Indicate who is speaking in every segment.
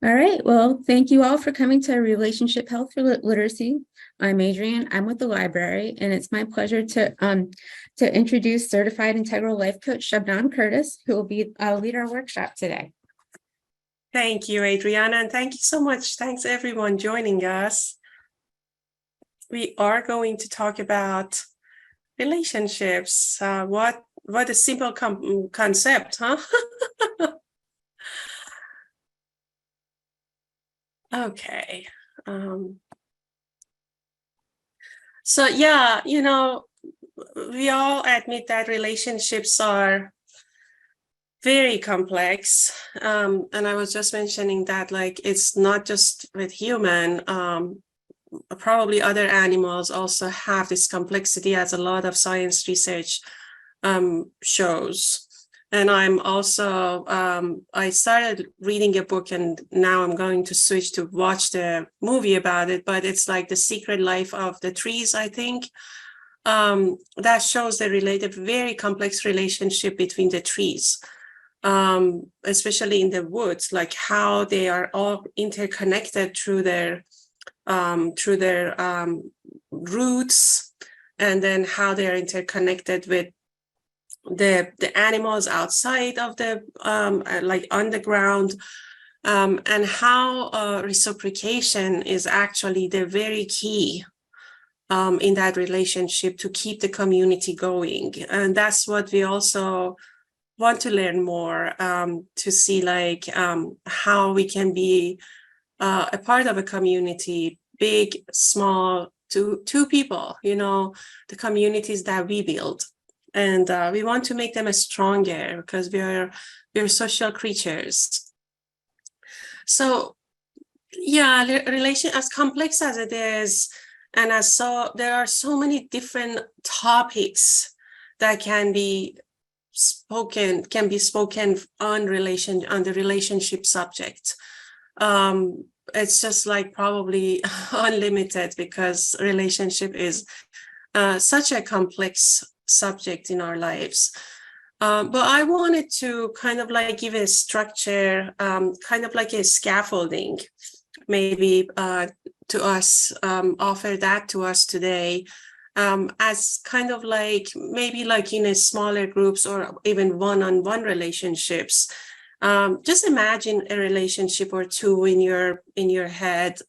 Speaker 1: All right. Well, thank you all for coming to Relationship Health for Literacy. I'm Adrienne. I'm with the library, and it's my pleasure to introduce Certified Integral Life Coach Shabnam Curtis, who will be lead our workshop today.
Speaker 2: Thank you, Adriana, and thank you so much. Thanks everyone joining us. We are going to talk about relationships. What a simple concept, huh? Okay. So yeah, we all admit that relationships are very complex. And I was just mentioning that, like, it's not just with human. Probably other animals also have this complexity, as a lot of science research shows. And I'm also, I started reading a book and now I'm going to switch to watch the movie about it, but it's like The Secret Life of the Trees, I think. That shows the very complex relationship between the trees, especially in the woods, like how they are all interconnected through their roots, and then how they are interconnected with the animals outside of the like underground, and how reciprocation is actually the very key in that relationship to keep the community going. And that's what we also want to learn more, to see like how we can be a part of a community, big, small, two people, the communities that we build. And we want to make them stronger because we're social creatures. So yeah, relation, as complex as it is, and there are so many different topics that can be spoken on the relationship subject. It's just like probably unlimited, because relationship is such a complex subject in our lives. But I wanted to kind of like give a structure, kind of like a scaffolding, maybe to us, offer that to us today, as kind of like maybe like in a smaller groups or even one-on-one relationships. Just imagine a relationship or two in your head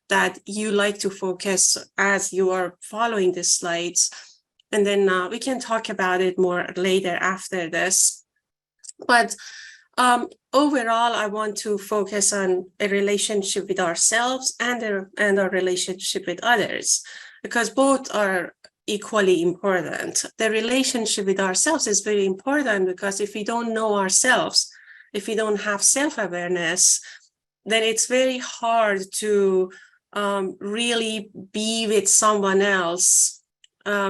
Speaker 2: that you like to focus as you are following the slides, and then we can talk about it more later after this. But overall, I want to focus on a relationship with ourselves and our relationship with others, because both are equally important. The relationship with ourselves is very important, because if we don't know ourselves, if we don't have self-awareness, then it's very hard to really be with someone else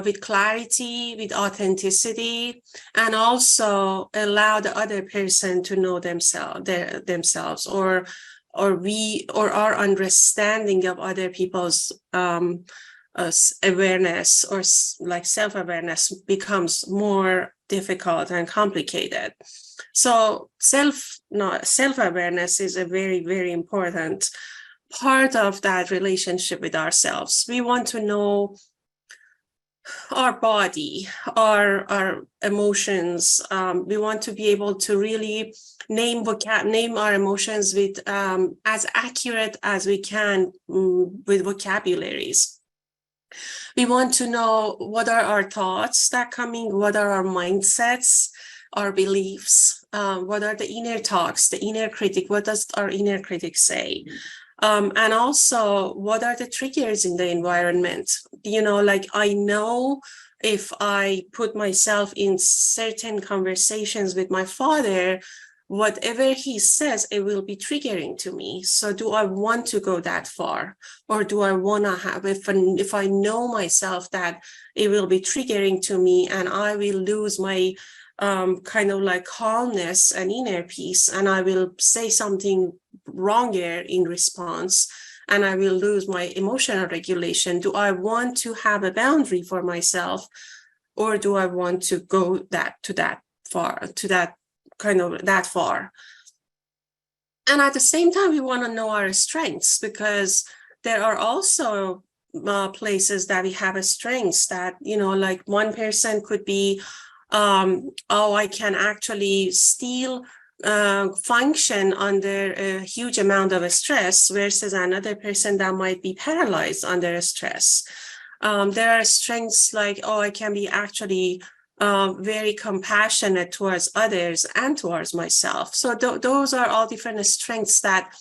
Speaker 2: with clarity, with authenticity, and also allow the other person to know themselves, or our understanding of other people's awareness or like self-awareness becomes more difficult and complicated. So self-awareness is a very, very important part of that relationship with ourselves. We want to know our body, our emotions. We want to be able to really name our emotions with as accurate as we can, with vocabularies. We want to know what are our thoughts that coming, what are our mindsets, our beliefs, what are the inner talks, the inner critic, what does our inner critic say? And also, what are the triggers in the environment? Like I know if I put myself in certain conversations with my father, whatever he says, it will be triggering to me. So do I want to go that far? Or do I want to have, if I know myself that it will be triggering to me and I will lose my kind of like calmness and inner peace, and I will say something wronger in response, and I will lose my emotional regulation. Do I want to have a boundary for myself, or do I want to go that far? And at the same time, we want to know our strengths, because there are also places that we have a strengths that, like one person could be, oh, I can actually still function under a huge amount of stress, versus another person that might be paralyzed under stress. There are strengths like, oh, I can be actually very compassionate towards others and towards myself. So those are all different strengths that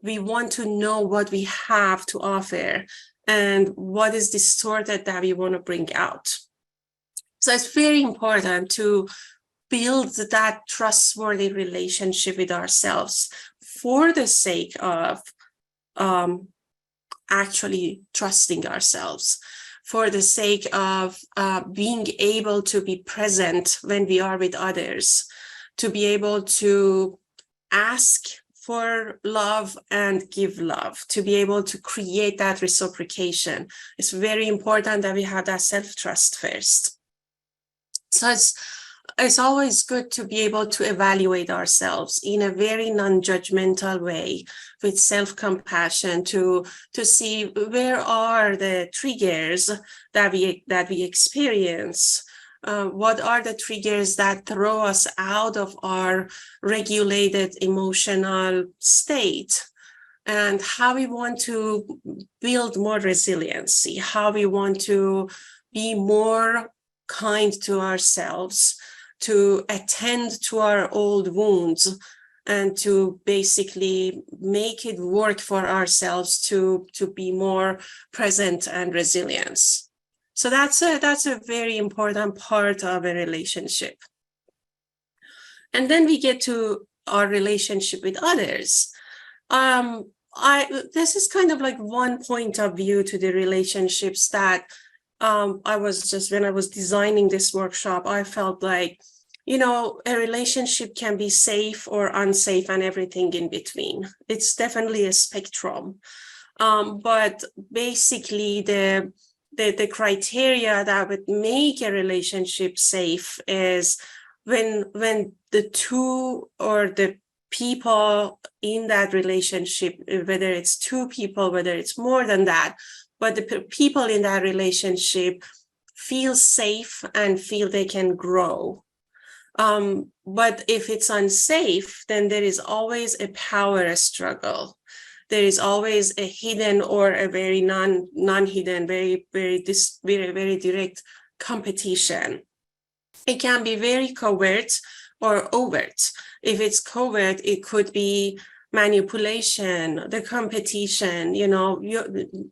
Speaker 2: we want to know what we have to offer and what is distorted that we want to bring out. So it's very important to build that trustworthy relationship with ourselves for the sake of actually trusting ourselves, for the sake of being able to be present when we are with others, to be able to ask for love and give love, to be able to create that reciprocation. It's very important that we have that self-trust first. So it's always good to be able to evaluate ourselves in a very non-judgmental way, with self-compassion, to see where are the triggers that we experience. What are the triggers that throw us out of our regulated emotional state, and how we want to build more resiliency, how we want to be more kind to ourselves, to attend to our old wounds, and to basically make it work for ourselves to be more present and resilient. So that's a very important part of a relationship. And then we get to our relationship with others. This is kind of like one point of view to the relationships that when I was designing this workshop, I felt like, a relationship can be safe or unsafe and everything in between. It's definitely a spectrum. But basically the criteria that would make a relationship safe is when the two or the people in that relationship, whether it's two people, whether it's more than that, but the people in that relationship feel safe and feel they can grow. But if it's unsafe, then there is always a power struggle. There is always a hidden or a very non-hidden, very direct competition. It can be very covert or overt. If it's covert, it could be manipulation, the competition,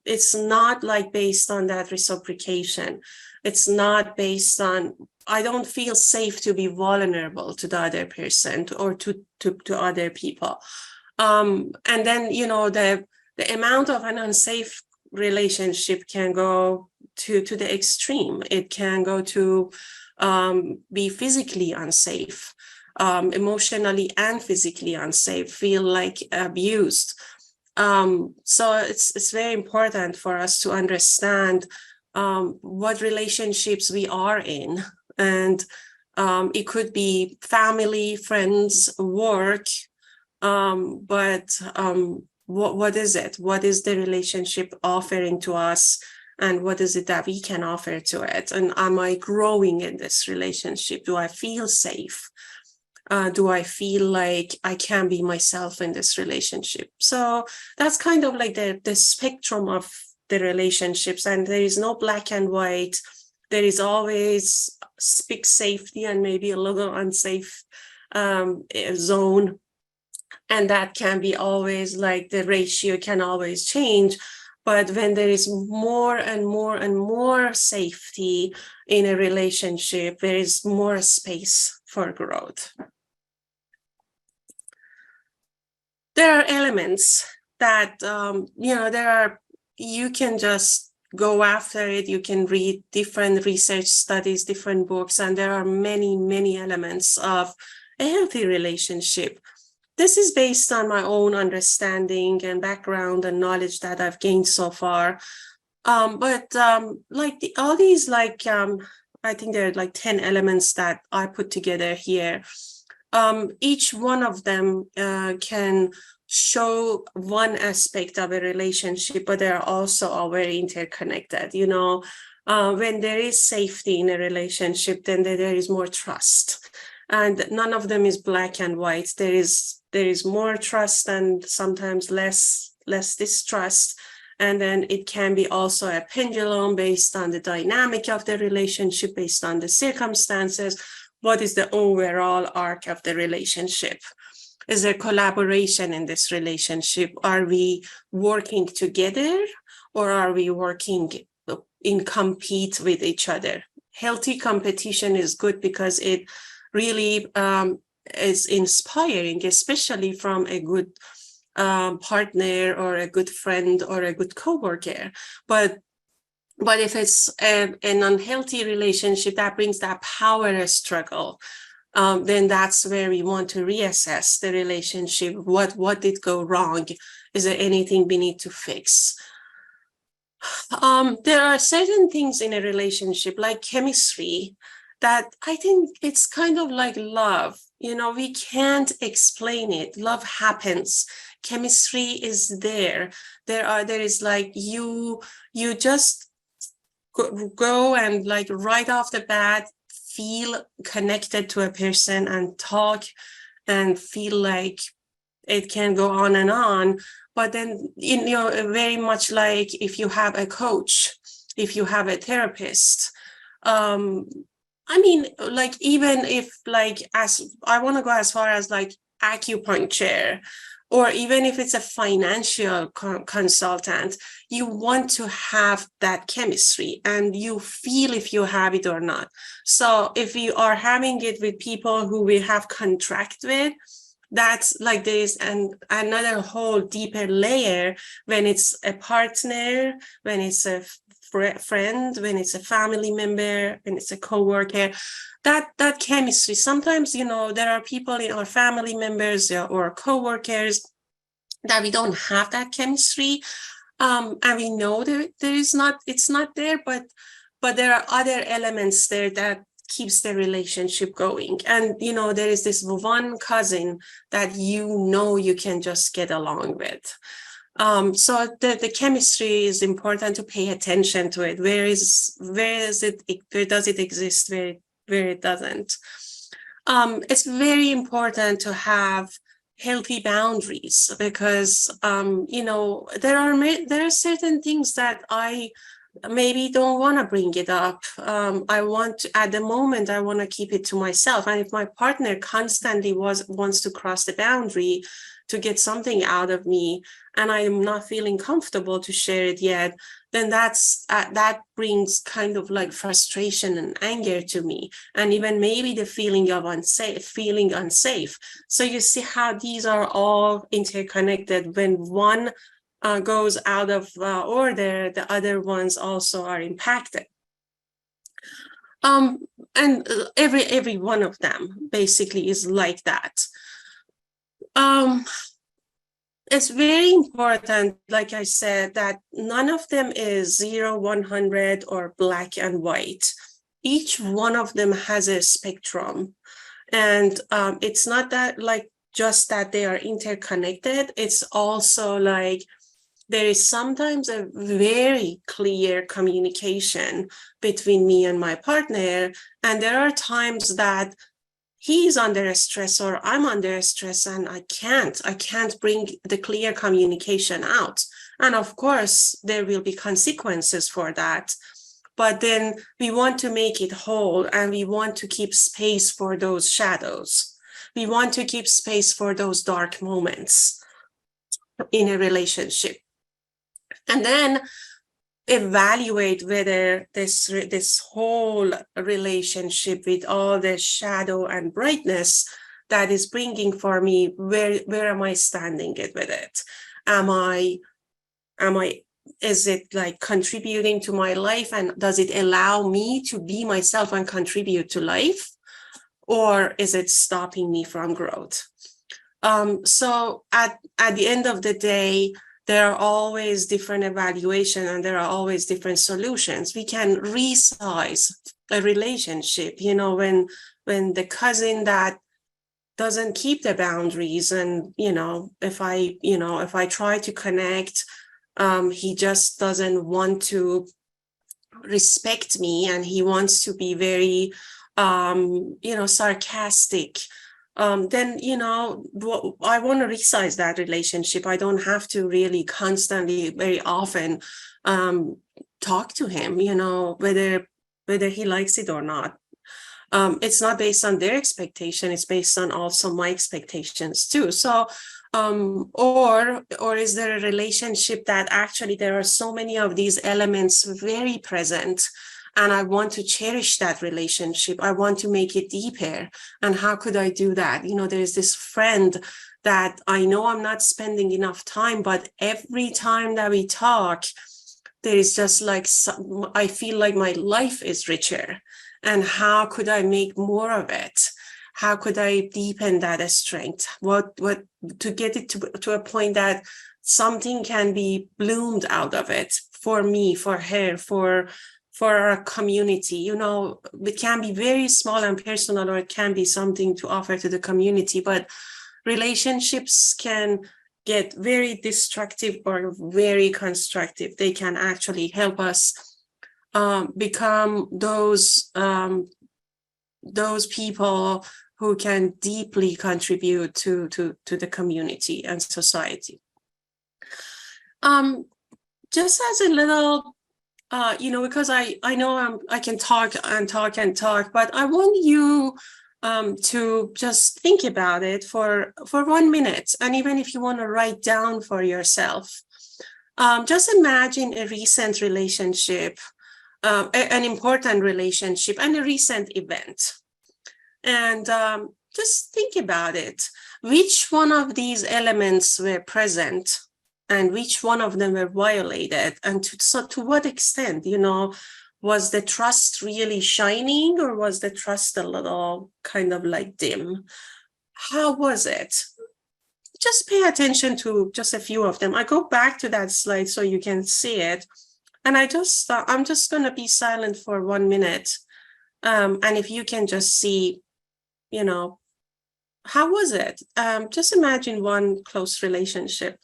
Speaker 2: it's not like based on that reciprocation. It's not based on, I don't feel safe to be vulnerable to the other person or to other people. And then, the amount of an unsafe relationship can go to the extreme. It can go to be physically unsafe, emotionally and physically unsafe, feel like abused. So it's very important for us to understand what relationships we are in. And it could be family, friends, work, but what is it? What is the relationship offering to us? And what is it that we can offer to it? And am I growing in this relationship? Do I feel safe? Do I feel like I can be myself in this relationship? So that's kind of like the spectrum of the relationships. And there is no black and white. There is always big safety and maybe a little unsafe zone. And that can be always like the ratio can always change. But when there is more and more and more safety in a relationship, there is more space for growth. There are elements that, you can just go after it. You can read different research studies, different books, and there are many, many elements of a healthy relationship. This is based on my own understanding and background and knowledge that I've gained so far. But all these, I think there are like 10 elements that I put together here. each one of them can show one aspect of a relationship, but they're also all very interconnected. When there is safety in a relationship, then there is more trust, and none of them is black and white. There is more trust and sometimes less distrust. And then it can be also a pendulum based on the dynamic of the relationship, based on the circumstances. What is the overall arc of the relationship? Is there collaboration in this relationship? Are we working together, or are we working in compete with each other? Healthy competition is good because it really is inspiring, especially from a good partner or a good friend or a good coworker. But if it's an unhealthy relationship that brings that power struggle, then that's where we want to reassess the relationship. What did go wrong? Is there anything we need to fix? There are certain things in a relationship, like chemistry, that I think it's kind of like love. We can't explain it. Love happens. Chemistry is there. There is like you just go and like right off the bat feel connected to a person and talk and feel like it can go on and on. But then, very much like if you have a coach, if you have a therapist, like even if as I want to go as far as like acupuncture, or even if it's a financial consultant, you want to have that chemistry and you feel if you have it or not. So if you are having it with people who we have contract with, that's like there's another whole deeper layer when it's a partner, when it's a friend, when it's a family member, when it's a coworker. That chemistry, sometimes there are people in our family members or coworkers that we don't have that chemistry, and we know it's not there, but there are other elements there that keeps the relationship going. And there is this one cousin that you can just get along with. So the chemistry is important to pay attention to it. Where does it exist? Where it doesn't. It's very important to have healthy boundaries, because there are certain things that I maybe don't want to bring it up. At the moment, I want to keep it to myself. And if my partner constantly wants to cross the boundary to get something out of me, and I am not feeling comfortable to share it yet, then that brings kind of like frustration and anger to me, and even maybe the feeling unsafe. So you see how these are all interconnected. When one goes out of order, the other ones also are impacted. And every one of them basically is like that. It's very important, like I said, that none of them is 0, 100 or black and white. Each one of them has a spectrum. And it's not that like just that they are interconnected. It's also like there is sometimes a very clear communication between me and my partner. And there are times that he's under stress or I'm under stress, and I can't bring the clear communication out. And of course, there will be consequences for that. But then we want to make it whole, and we want to keep space for those shadows. We want to keep space for those dark moments in a relationship. And then evaluate whether this whole relationship with all the shadow and brightness that is bringing for me, where am I standing with it? Is it like contributing to my life, and does it allow me to be myself and contribute to life, or is it stopping me from growth? So at the end of the day, there are always different evaluations and there are always different solutions. We can resize a relationship, when the cousin that doesn't keep the boundaries, and if I try to connect, he just doesn't want to respect me, and he wants to be very sarcastic, then I want to resize that relationship. I don't have to really constantly, very often, talk to him, whether he likes it or not. It's not based on their expectation, it's based on also my expectations too. So or is there a relationship that actually there are so many of these elements very present, and I want to cherish that relationship, I want to make it deeper, and how could I do that? There's this friend that I know I'm not spending enough time, but every time that we talk, there is just like I feel like my life is richer. And how could I make more of it? How could I deepen that strength? What to get it to a point that something can be bloomed out of it, for me, for her, for our community. It can be very small and personal, or it can be something to offer to the community. But relationships can get very destructive or very constructive. They can actually help us become those people who can deeply contribute to the community and society. Just as a little, because I know I can talk and talk and talk, but I want you to just think about it for 1 minute, and even if you want to write down for yourself, just imagine a recent relationship, an important relationship, and a recent event. And just think about it. Which one of these elements were present, and which one of them were violated? And to what extent, was the trust really shining, or was the trust a little kind of like dim? How was it? Just pay attention to just a few of them. I go back to that slide so you can see it. And I'm just going to be silent for 1 minute. And if you can just see, how was it? Just imagine one close relationship.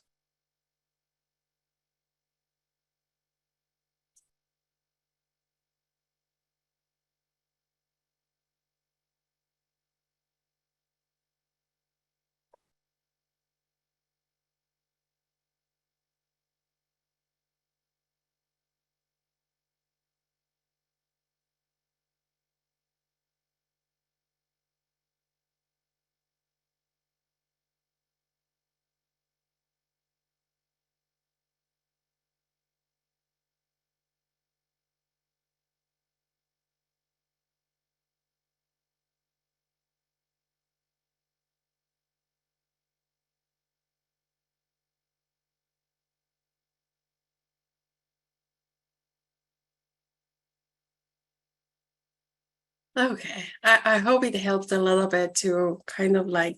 Speaker 2: Okay, I hope it helped a little bit to kind of like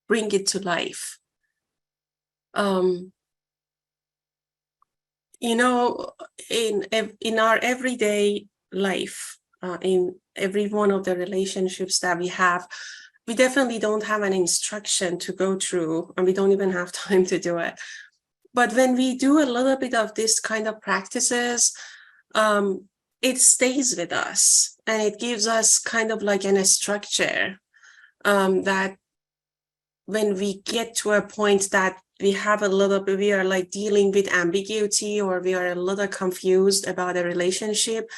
Speaker 2: bring it to life. In our everyday life, in every one of the relationships that we have, we definitely don't have an instruction to go through, and we don't even have time to do it. But when we do a little bit of this kind of practices, it stays with us, and it gives us kind of like a structure, that when we get to a point that we are like dealing with ambiguity, or we are a little confused about a relationship,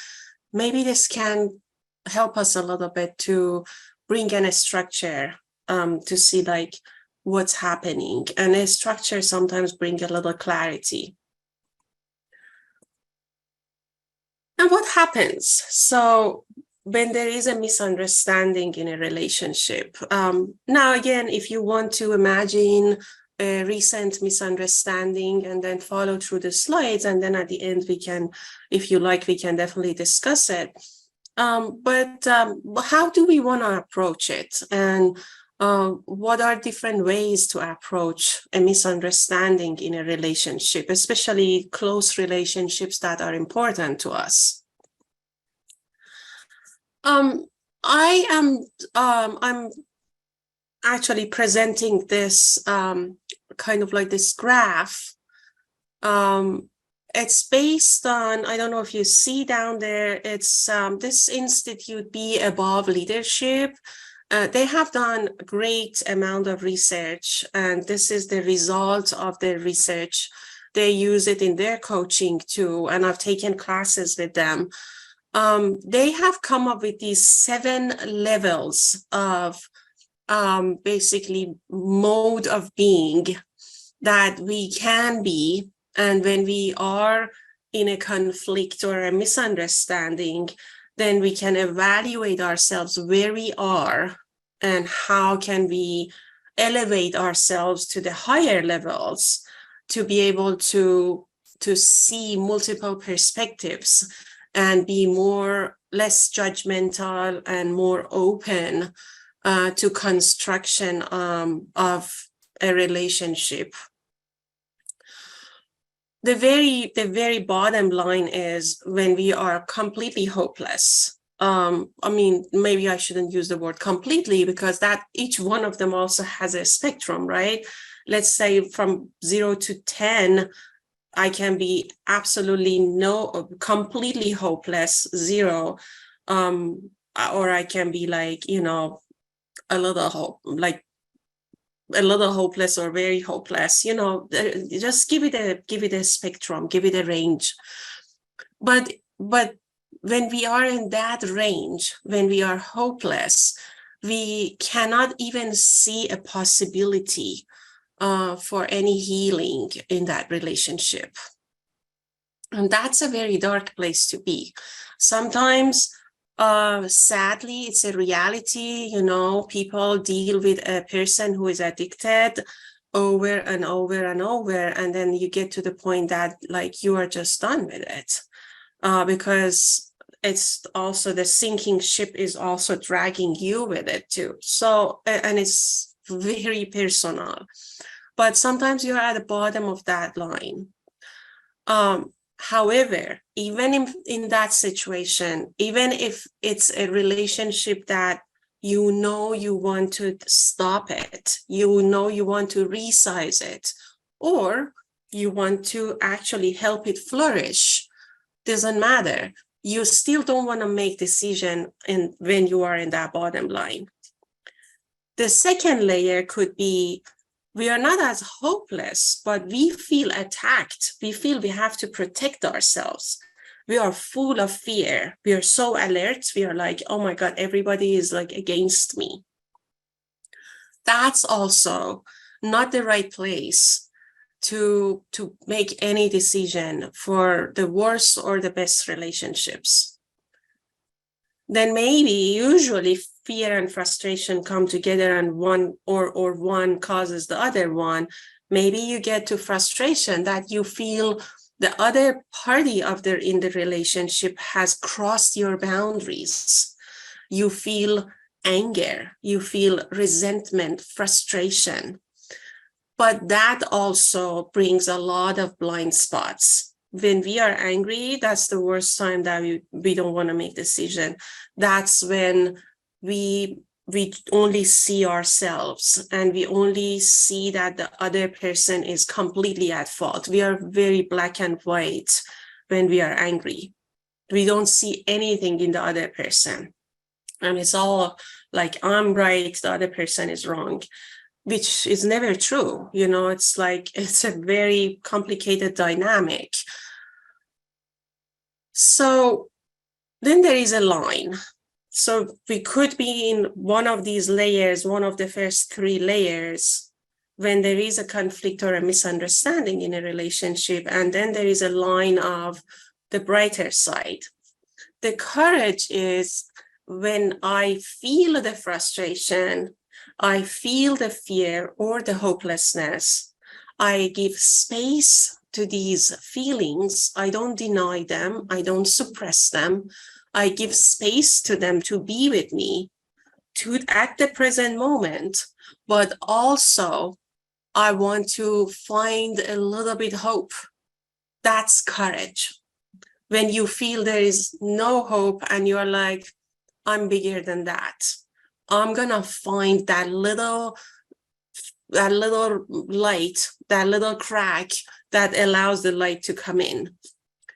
Speaker 2: maybe this can help us a little bit to bring in a structure, to see like what's happening. And a structure sometimes bring a little clarity. And what happens? So when there is a misunderstanding in a relationship, now again, if you want to imagine a recent misunderstanding and then follow through the slides, and then at the end we can, if you like, we can definitely discuss it. But how do we want to approach it? And what are different ways to approach a misunderstanding in a relationship, especially close relationships that are important to us? I'm actually presenting this kind of like this graph. It's based on, I don't know if you see down there, it's this Institute Be Above Leadership. They have done a great amount of research, and this is the result of their research. They use it in their coaching too, and I've taken classes with them. They have come up with these 7 levels of basically mode of being that we can be. And when we are in a conflict or a misunderstanding, then we can evaluate ourselves where we are and how can we elevate ourselves to the higher levels to be able to see multiple perspectives and be less judgmental and more open to construction of a relationship. The very bottom line is when we are completely hopeless. I mean, maybe I shouldn't use the word completely, because that each one of them also has a spectrum, right? Let's say from 0 to 10, I can be absolutely completely hopeless, 0, or I can be like, a little hopeless or very hopeless. Just give it a spectrum, give it a range. But when we are in that range, when we are hopeless, we cannot even see a possibility for any healing in that relationship. And that's a very dark place to be. Sometimes, sadly, it's a reality. People deal with a person who is addicted over and over and over, and then you get to the point that like you are just done with it, because it's also the sinking ship is also dragging you with it too. So, and it's very personal. But sometimes you're at the bottom of that line. However, even in that situation, even if it's a relationship that you want to stop it, you want to resize it, or you want to actually help it flourish, doesn't matter. You still don't want to make decision when you are in that bottom line. The second layer could be, we are not as hopeless, but we feel attacked. We feel we have to protect ourselves. We are full of fear. We are so alert. We are like, oh my God, everybody is like against me. That's also not the right place to make any decision for the worst or the best relationships. Then maybe usually fear and frustration come together, and one causes the other one. Maybe you get to frustration that you feel the other party in the relationship has crossed your boundaries. You feel anger, you feel resentment, frustration. But that also brings a lot of blind spots. When we are angry, that's the worst time that we don't want to make decision. That's when we only see ourselves, and we only see that the other person is completely at fault. We are very black and white when we are angry. We don't see anything in the other person. And it's all like, I'm right, the other person is wrong, which is never true. It's like, it's a very complicated dynamic. So then there is a line. So we could be in one of these layers, one of the first 3 layers, when there is a conflict or a misunderstanding in a relationship. And then there is a line of the brighter side. The courage is when I feel the frustration, I feel the fear or the hopelessness, I give space to these feelings. I don't deny them. I don't suppress them. I give space to them to be with me at the present moment, but also I want to find a little bit hope. That's courage. When you feel there is no hope and you're like, I'm bigger than that. I'm gonna find that little light, that little crack that allows the light to come in.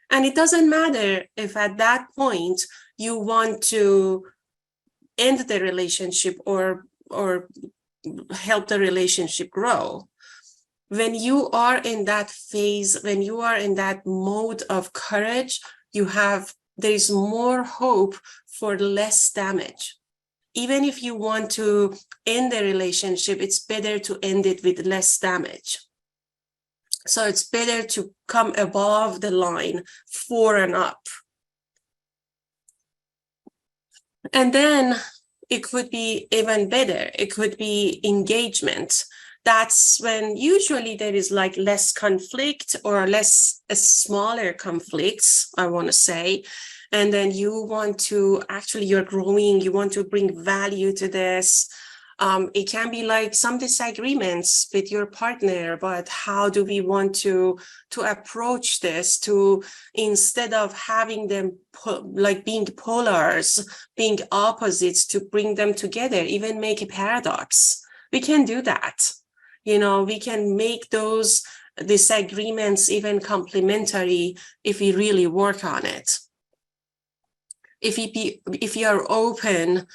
Speaker 2: And it doesn't matter if at that point you want to end the relationship or help the relationship grow. When you are in that phase, when you are in that mode of courage, there's more hope for less damage. Even if you want to end the relationship, it's better to end it with less damage. So it's better to come above the line 4 and up. And then it could be even better. It could be engagement. That's when usually there is like less conflict or less smaller conflicts, I want to say. And then you want to you're growing, you want to bring value to this. It can be like some disagreements with your partner, but how do we want to approach this to, instead of having them like being polars, being opposites, to bring them together, even make a paradox. We can do that. We can make those disagreements even complementary if we really work on it. If you are open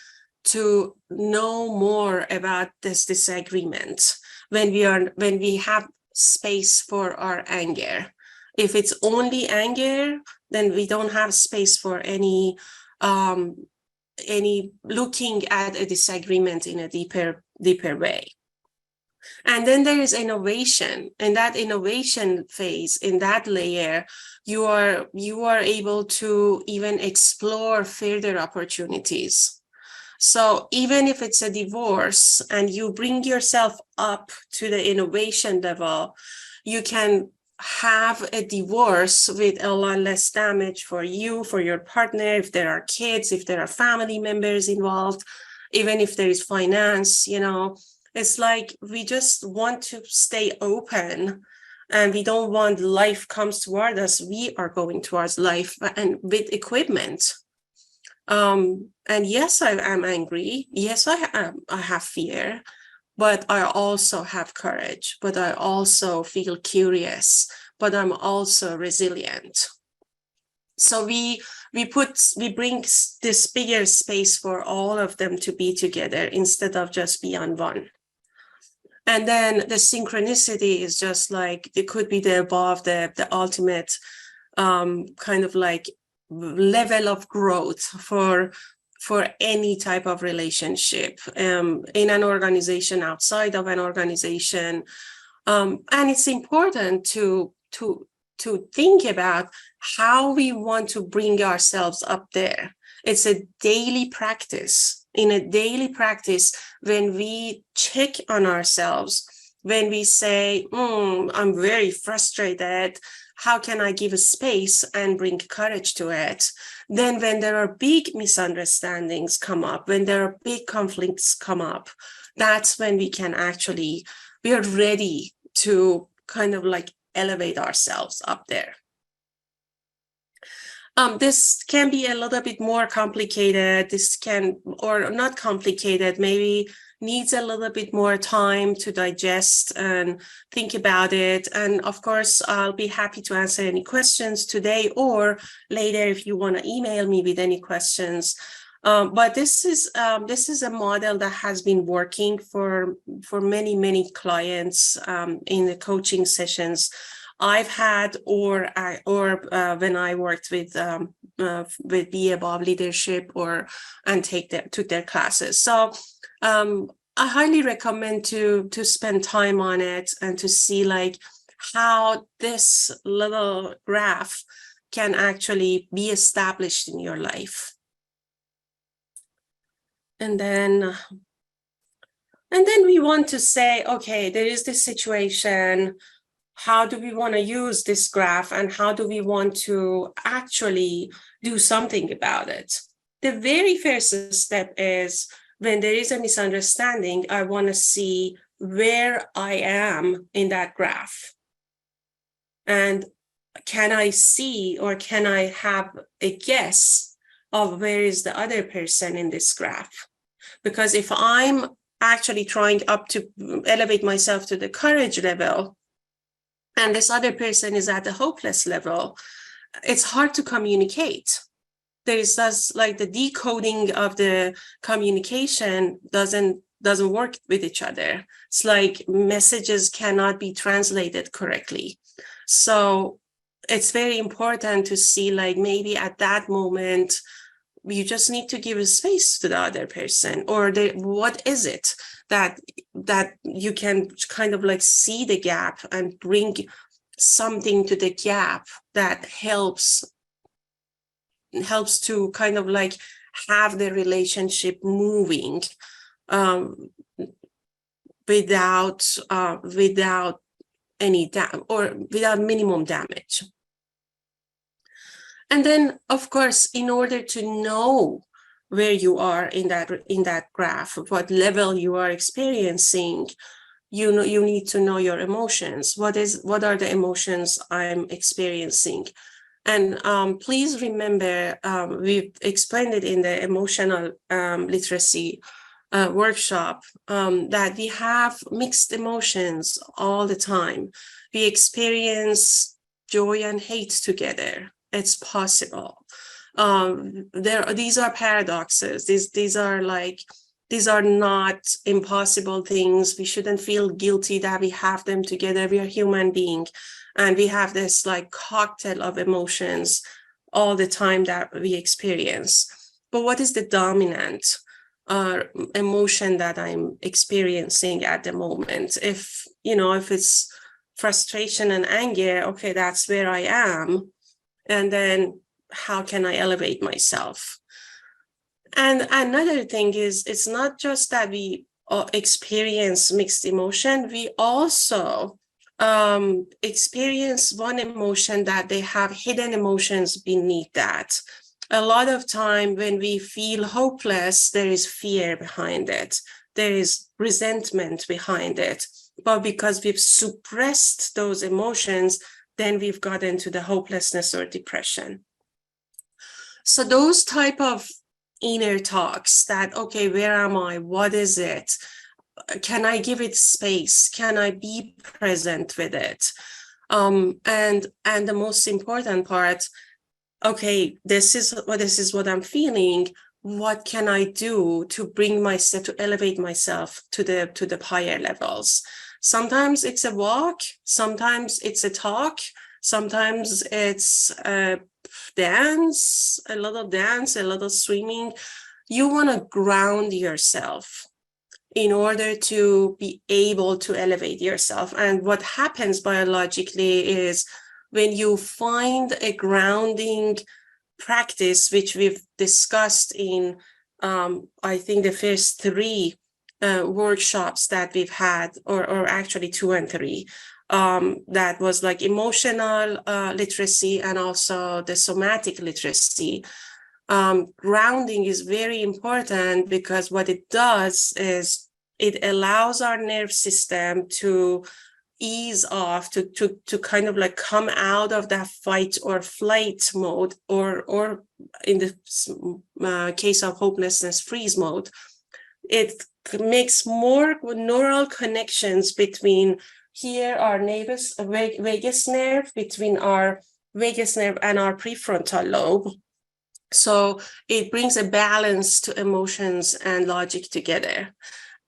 Speaker 2: to know more about this disagreement, when we have space for our anger. If it's only anger, then we don't have space for any looking at a disagreement in a deeper way. And then there is innovation. In that innovation phase, in that layer, you are able to even explore further opportunities. So even if it's a divorce and you bring yourself up to the innovation level, you can have a divorce with a lot less damage for you, for your partner, if there are kids, if there are family members involved, even if there is finance. It's like we just want to stay open, and we don't want life comes toward us. We are going towards life and with equipment. And yes, I am angry. Yes, I have fear, but I also have courage, but I also feel curious, but I'm also resilient. So we bring this bigger space for all of them to be together instead of just be on one. And then the synchronicity is just like, it could be the above, the ultimate kind of like level of growth for any type of relationship, in an organization, outside of an organization. And it's important to think about how we want to bring ourselves up there. It's a daily practice. In a daily practice, when we check on ourselves, when we say, I'm very frustrated, how can I give a space and bring courage to it? Then when there are big misunderstandings come up, when there are big conflicts come up, that's when we are ready to kind of like elevate ourselves up there. This can be a little bit more complicated. Or not complicated, maybe needs a little bit more time to digest and think about it. And of course, I'll be happy to answer any questions today or later if you want to email me with any questions. But this is a model that has been working for many clients in the coaching sessions I've had, or when I worked with Be Above Leadership and took their classes. So I highly recommend to spend time on it and to see like how this little graph can actually be established in your life. And then we want to say, okay, there is this situation. How do we want to use this graph, and how do we want to actually do something about it? The very first step is, when there is a misunderstanding, I want to see where I am in that graph. And can I see, or can I have a guess of where is the other person in this graph? Because if I'm actually trying up to elevate myself to the courage level, and this other person is at the hopeless level, it's hard to communicate. There is just like the decoding of the communication doesn't work with each other. It's like messages cannot be translated correctly. So it's very important to see, like, maybe at that moment you just need to give a space to the other person, or what is it that you can kind of like see the gap and bring something to the gap that helps to kind of like have the relationship moving without any or without minimum damage. And then, of course, in order to know where you are in that graph, what level you are experiencing, you need to know your emotions. What are the emotions I'm experiencing? And please remember, we've explained it in the emotional literacy workshop, that we have mixed emotions all the time. We experience joy and hate together. It's possible. These are paradoxes. These are not impossible things. We shouldn't feel guilty that we have them together. We are human beings, and we have this like cocktail of emotions all the time that we experience. But what is the dominant emotion that I'm experiencing at the moment? If it's frustration and anger, okay, that's where I am. And then how can I elevate myself? And another thing is, it's not just that we experience mixed emotion, we also experience one emotion that they have hidden emotions beneath that. A lot of time when we feel hopeless, there is fear behind it. There is resentment behind it. But because we've suppressed those emotions, then we've got into the hopelessness or depression. So those type of inner talks that, okay, where am I? What is it? Can I give it space? Can I be present with it? And the most important part, okay, this is what I'm feeling. What can I do to bring myself, to elevate myself to the higher levels? Sometimes it's a walk, sometimes it's a talk, sometimes it's a dance, a little swimming. You want to ground yourself in order to be able to elevate yourself. And what happens biologically is, when you find a grounding practice, which we've discussed in, I think, the first 3 workshops that we've had, or actually 2 and 3, that was like emotional literacy and also the somatic literacy. Grounding is very important, because what it does is it allows our nerve system to ease off, to kind of like come out of that fight or flight mode, or in the case of hopelessness, freeze mode. It makes more neural connections between here our vagus nerve, between our vagus nerve and our prefrontal lobe. So it brings a balance to emotions and logic together.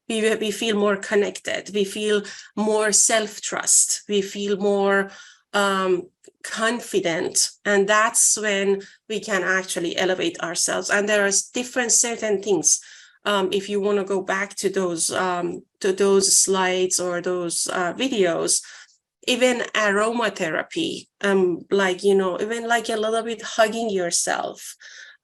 Speaker 2: We feel more connected. We feel more self-trust. We feel more confident. And that's when we can actually elevate ourselves. And there are different certain things. If you want to go back to those slides or those videos, even aromatherapy, even like a little bit hugging yourself.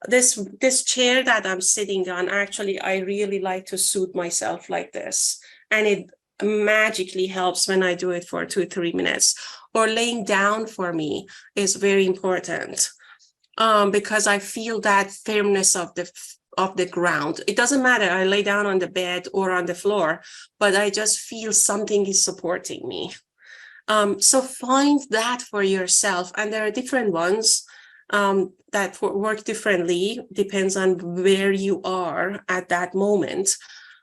Speaker 2: This chair that I'm sitting on, actually, I really like to soothe myself like this. And it magically helps when I do it for 2-3 minutes. Or laying down for me is very important, because I feel that firmness of the ground. It doesn't matter, I lay down on the bed or on the floor, but I just feel something is supporting me. So find that for yourself. And there are different ones. that work differently, depends on where you are at that moment.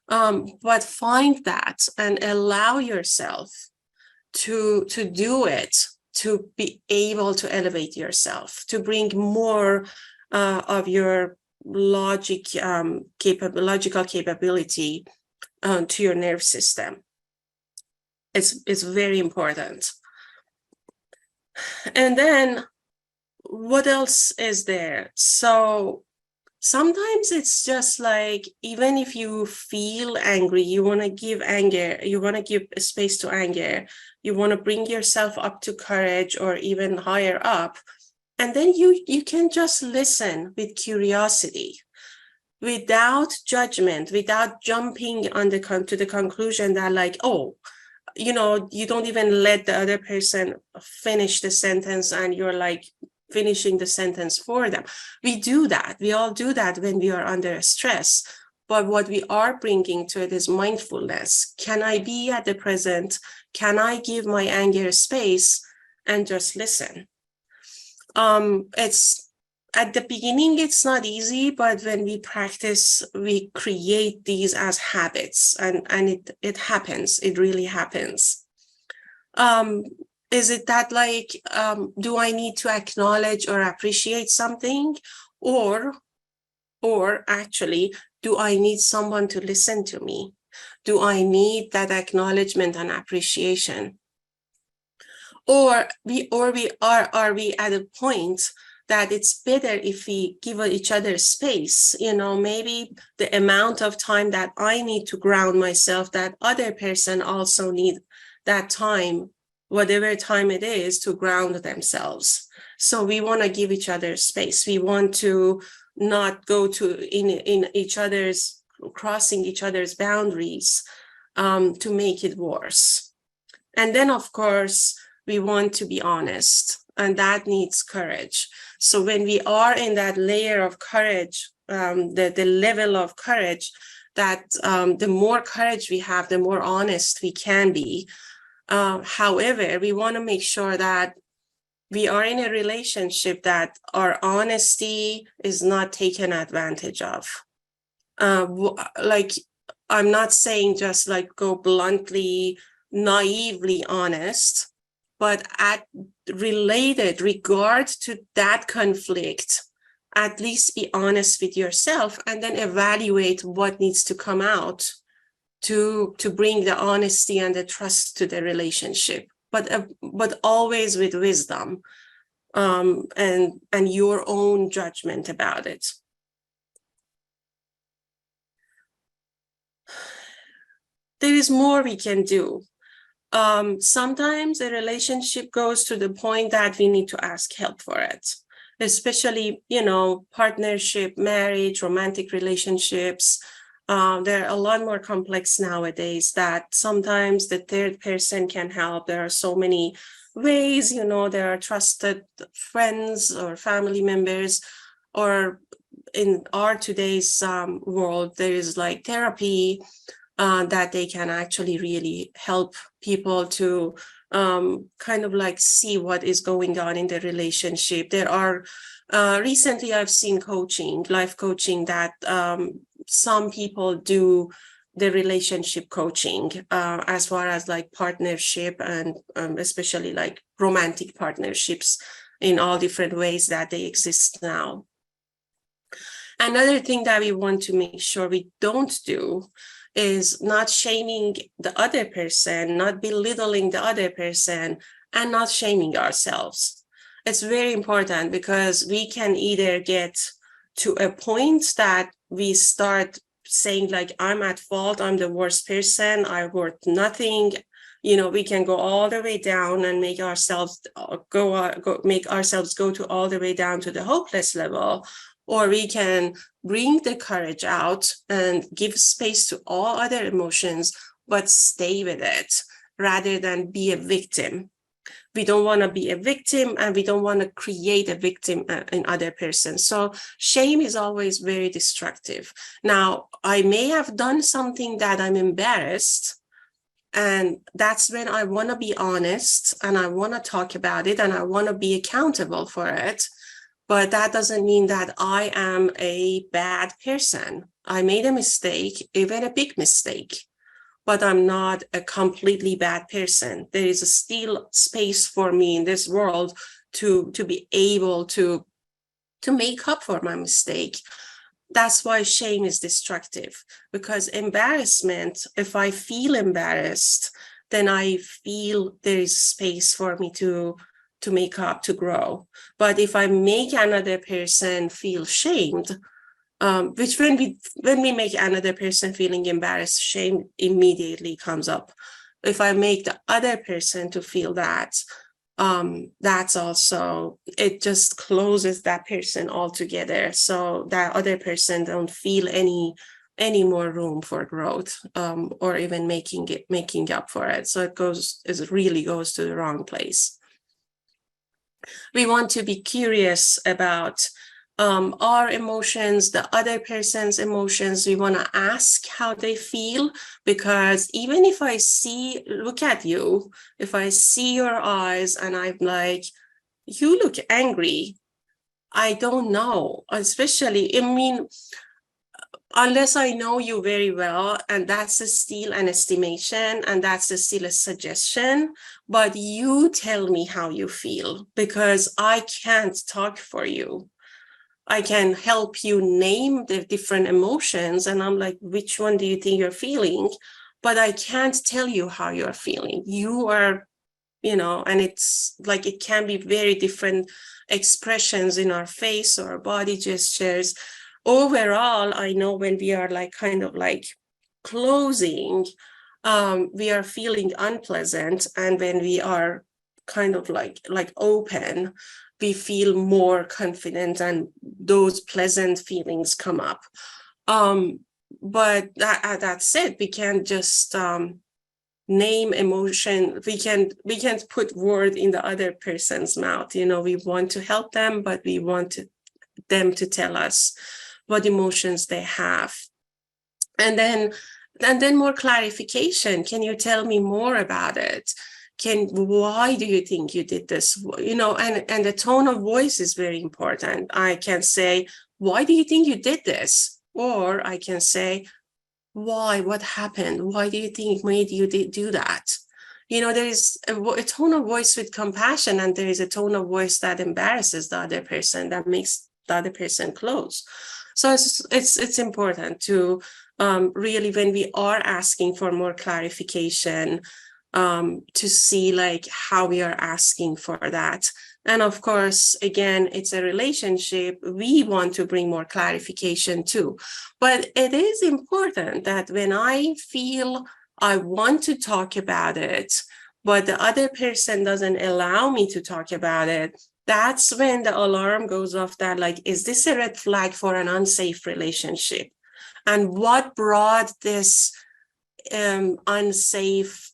Speaker 2: But find that and allow yourself to do it, to be able to elevate yourself, to bring more of your logical capability to your nerve system. It's very important. And then what else is there? So sometimes it's just like, even if you feel angry, you want to give space to anger, you want to bring yourself up to courage or even higher up. And then you can just listen with curiosity, without judgment, without jumping on to the conclusion that like, oh, you don't even let the other person finish the sentence and you're like finishing the sentence for them. We all do that when we are under stress. But what we are bringing to it is mindfulness. Can I be at the present? Can I give my anger space and just listen? It's at the beginning, it's not easy, but when we practice, we create these as habits, and it happens. It really happens. Is it that like, do I need to acknowledge or appreciate something, or actually, do I need someone to listen to me? Do I need that acknowledgement and appreciation? Or are we at a point that it's better if we give each other space? Maybe the amount of time that I need to ground myself, that other person also need that time, whatever time it is, to ground themselves. So we want to give each other space. We want to not go in each other's, crossing each other's boundaries to make it worse. And then, of course, we want to be honest, and that needs courage. So when we are in that layer of courage, the level of courage, that the more courage we have, the more honest we can be. However, we want to make sure that we are in a relationship that our honesty is not taken advantage of. Like, I'm not saying just like go bluntly, naively honest, but related regard to that conflict, at least be honest with yourself and then evaluate what needs to come out to bring the honesty and the trust to the relationship, but always with wisdom and your own judgment about it. There is more we can do. Sometimes a relationship goes to the point that we need to ask help for it, especially, partnership, marriage, romantic relationships. They're a lot more complex nowadays, that sometimes the third person can help. There are so many ways, there are trusted friends or family members, or in our today's world, there is like therapy, that they can actually really help people to kind of like see what is going on in the relationship. There are, recently I've seen life coaching, that some people do the relationship coaching as far as like partnership and especially like romantic partnerships in all different ways that they exist now. Another thing that we want to make sure we don't do is not shaming the other person, not belittling the other person, and not shaming ourselves. It's very important, because we can either get to a point that we start saying like, I'm at fault, I'm the worst person, I'm worth nothing. We can go all the way down and make ourselves go to all the way down to the hopeless level. Or we can bring the courage out and give space to all other emotions, but stay with it rather than be a victim. We don't want to be a victim, and we don't want to create a victim in other person. So shame is always very destructive. Now, I may have done something that I'm embarrassed, and that's when I want to be honest and I want to talk about it and I want to be accountable for it. but that doesn't mean that I am a bad person. I made a mistake, even a big mistake, but I'm not a completely bad person. There is still space for me in this world to be able to make up for my mistake. That's why shame is destructive, because embarrassment, if I feel embarrassed, then I feel there is space for me to make up, to grow. But if I make another person feel shamed, which when we make another person feeling embarrassed, shame immediately comes up. If I make the other person to feel that, that's also, it just closes that person altogether, so that other person don't feel any more room for growth, or even making up for it. So it really goes to the wrong place. We want to be curious about our emotions, the other person's emotions. We want to ask how they feel, because even if I look at you, if I see your eyes and I'm like, you look angry, I don't know, especially, I mean, unless I know you very well, and that's still an estimation, and that's still a suggestion, but you tell me how you feel, because I can't talk for you. I can help you name the different emotions, and I'm like, which one do you think you're feeling? But I can't tell you how you're feeling. You are, and it's like, it can be very different expressions in our face or body gestures. Overall, I know when we are like kind of like closing, we are feeling unpleasant, and when we are kind of like open, we feel more confident, and those pleasant feelings come up. But that said, we can't just name emotion. We can't put word in the other person's mouth. We want to help them, but we want them to tell us what emotions they have. And then more clarification. Can you tell me more about it? Why do you think you did this? And the tone of voice is very important. I can say, why do you think you did this? Or I can say, why? What happened? Why do you think it made you do that? There is a tone of voice with compassion, and there is a tone of voice that embarrasses the other person, that makes the other person close. So it's important to really, when we are asking for more clarification, to see like how we are asking for that. And of course, again, it's a relationship. We want to bring more clarification too. But it is important that when I feel I want to talk about it, but the other person doesn't allow me to talk about it, that's when the alarm goes off, that like, is this a red flag for an unsafe relationship? And what brought this unsafe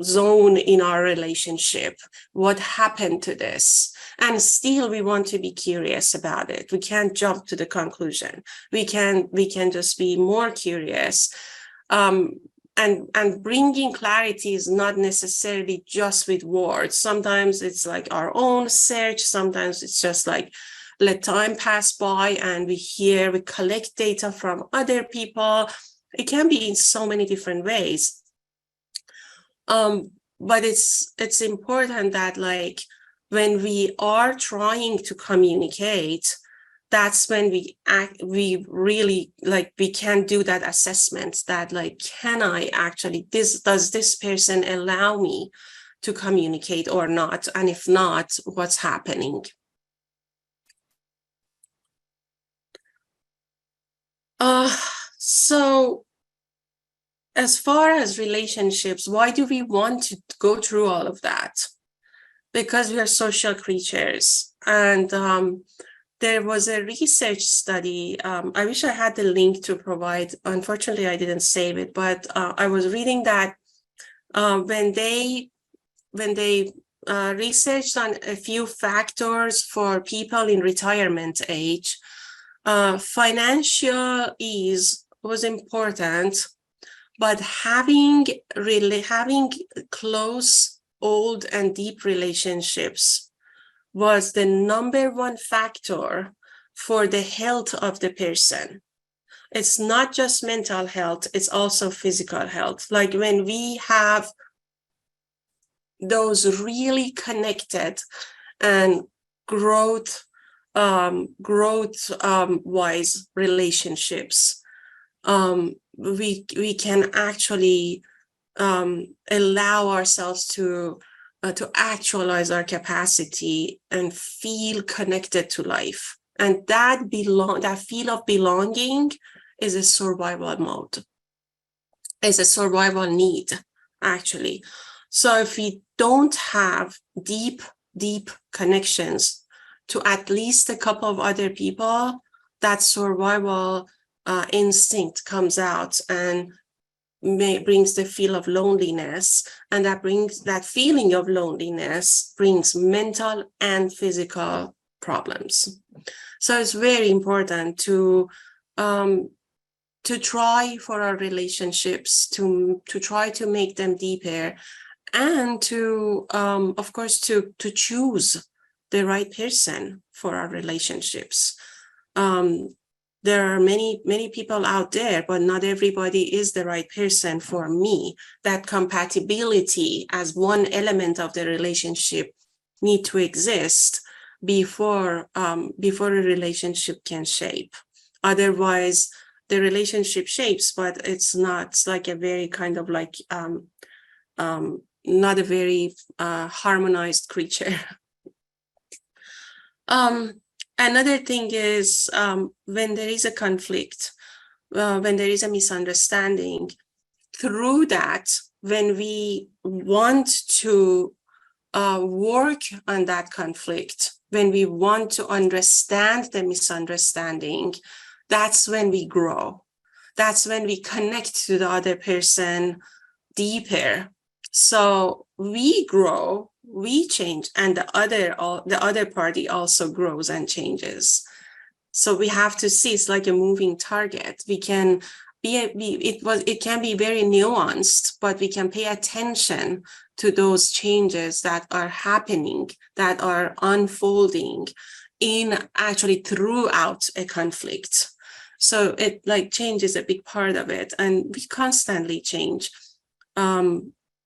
Speaker 2: zone in our relationship? What happened to this? And still, we want to be curious about it. We can't jump to the conclusion. We can just be more curious. And bringing clarity is not necessarily just with words. Sometimes it's like our own search. Sometimes it's just like, let time pass by and we collect data from other people. It can be in so many different ways. But it's important that like, when we are trying to communicate, that's when we really like, we can do that assessment, that like, can I actually, does this person allow me to communicate or not? And if not, what's happening? So as far as relationships, why do we want to go through all of that? Because we are social creatures. And there was a research study. I wish I had the link to provide. Unfortunately, I didn't save it, but I was reading that when they researched on a few factors for people in retirement age, financial ease was important, but having close, old, and deep relationships was the number one factor for the health of the person. It's not just mental health, it's also physical health. Like when we have those really connected and growth wise relationships, we can actually allow ourselves to actualize our capacity and feel connected to life. And that feel of belonging is a survival mode, is a survival need, actually. So if we don't have deep connections to at least a couple of other people, that survival instinct comes out and brings the feel of loneliness, and that feeling of loneliness brings mental and physical problems. So it's very important to try for our relationships, to try to make them deeper, and to of course to choose the right person for our relationships. There are many people out there, but not everybody is the right person for me. That compatibility as one element of the relationship need to exist before a relationship can shape. Otherwise, the relationship shapes, but it's like a very kind of like not a very harmonized creature. Another thing is when there is a conflict, when there is a misunderstanding, through that, when we want to work on that conflict, when we want to understand the misunderstanding, that's when we grow. That's when we connect to the other person deeper. So we grow, we change, and the other party also grows and changes. So we have to see it's like a moving target. We can it can be very nuanced, but we can pay attention to those changes that are happening, that are unfolding in actually throughout a conflict. So it like change is a big part of it, and we constantly change.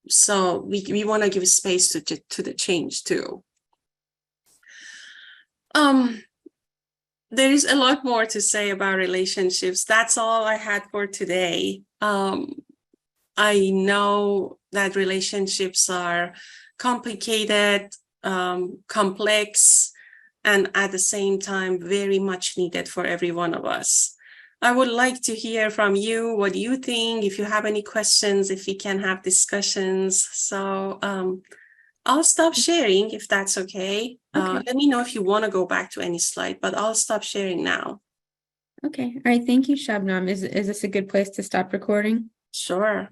Speaker 2: So we want to give space to the change too. There is a lot more to say about relationships. That's all I had for today. I know that relationships are complicated, complex, and at the same time, very much needed for every one of us. I would like to hear from you. What do you think? If you have any questions, if we can have discussions. So I'll stop sharing if that's okay.
Speaker 1: Okay.
Speaker 2: Let me know if you want to go back to any slide, but I'll stop sharing now.
Speaker 1: Okay. All right. Thank you, Shabnam. Is this a good place to stop recording?
Speaker 2: Sure.